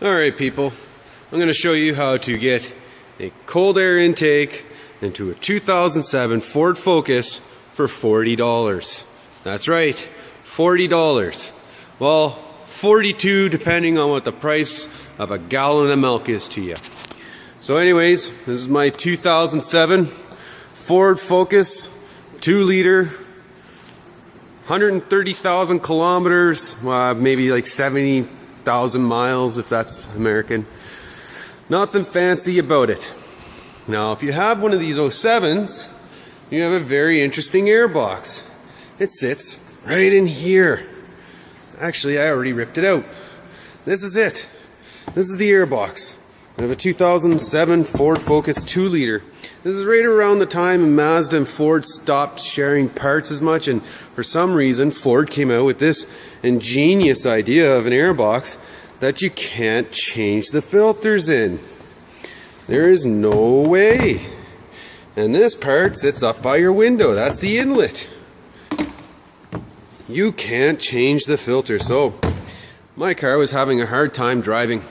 Alright people, I'm going to show you how to get a cold air intake into a 2007 Ford Focus for $40. That's right, $40. Well, 42 depending on what the price of a gallon of milk is to you. So anyways, this is my 2007 Ford Focus 2-liter, 130,000 kilometers, maybe like 70,000 miles if that's American. Nothing fancy about it. Now if you have one of these 07s, you have a very interesting airbox. It sits right in here. Actually, I already ripped it out. This is it. This is the airbox. I have a 2007 Ford Focus 2-liter. This is right around the time Mazda and Ford stopped sharing parts as much, and for some reason Ford came out with this ingenious idea of an airbox that you can't change the filters in. There is no way. And this part sits up by your window. That's the inlet. You can't change the filter. So my car was having a hard time driving.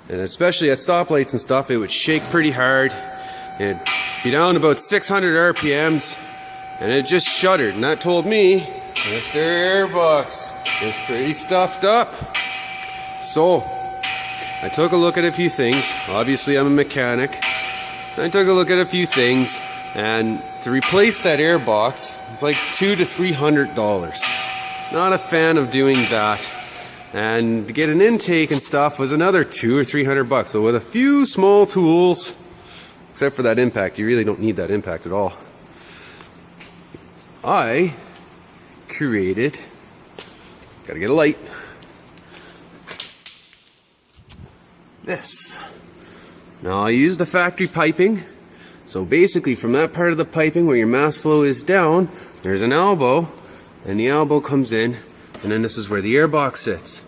And especially at stoplights and stuff, it would shake pretty hard. It'd be down about 600 RPMs, and it just shuddered. And that told me, Mr. Airbox is pretty stuffed up. So I took a look at a few things. Obviously, I'm a mechanic. I took a look at a few things, and to replace that airbox, it's like $200 to $300. Not a fan of doing that. And to get an intake and stuff was another $200 or $300. So with a few small tools, except for that impact, you really don't need that impact at all. I created, gotta get a light, this. Now I used the factory piping. So basically from that part of the piping where your mass flow is down, there's an elbow, and the elbow comes in, and then this is where the airbox sits.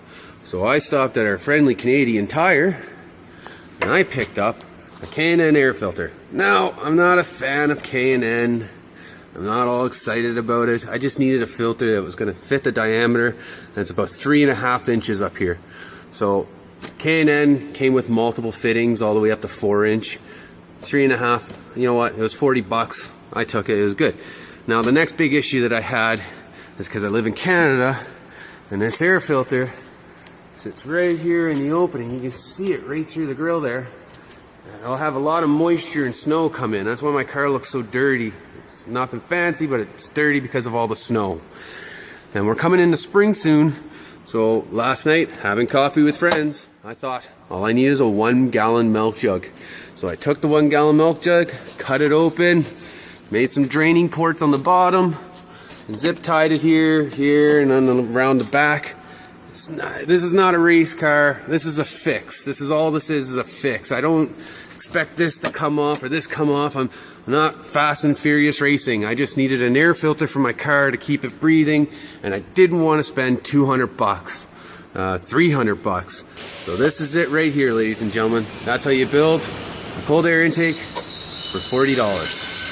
So I stopped at our friendly Canadian Tire, and I picked up a K&N air filter. Now, I'm not a fan of K&N. I'm not all excited about it. I just needed a filter that was going to fit the diameter, and it's about 3.5 inches up here. So K&N came with multiple fittings all the way up to 4-inch. 3.5, you know what, it was $40. I took it, it was good. Now the next big issue that I had is because I live in Canada, and this air filter sits right here in the opening. You can see it right through the grill there. I'll have a lot of moisture and snow come in. That's why my car looks so dirty. It's nothing fancy, but it's dirty because of all the snow. And we're coming into spring soon. So last night, having coffee with friends, I thought all I need is a 1-gallon milk jug. So I took the 1-gallon milk jug, cut it open, made some draining ports on the bottom, and zip tied it here, and then around the back. This is not a race car. This is a fix. This is all this is a fix. I don't expect this to come off or this come off. I'm not Fast and Furious racing. I just needed an air filter for my car to keep it breathing, and I didn't want to spend $200, $300. So this is it right here, ladies and gentlemen. That's how you build a cold air intake for $40.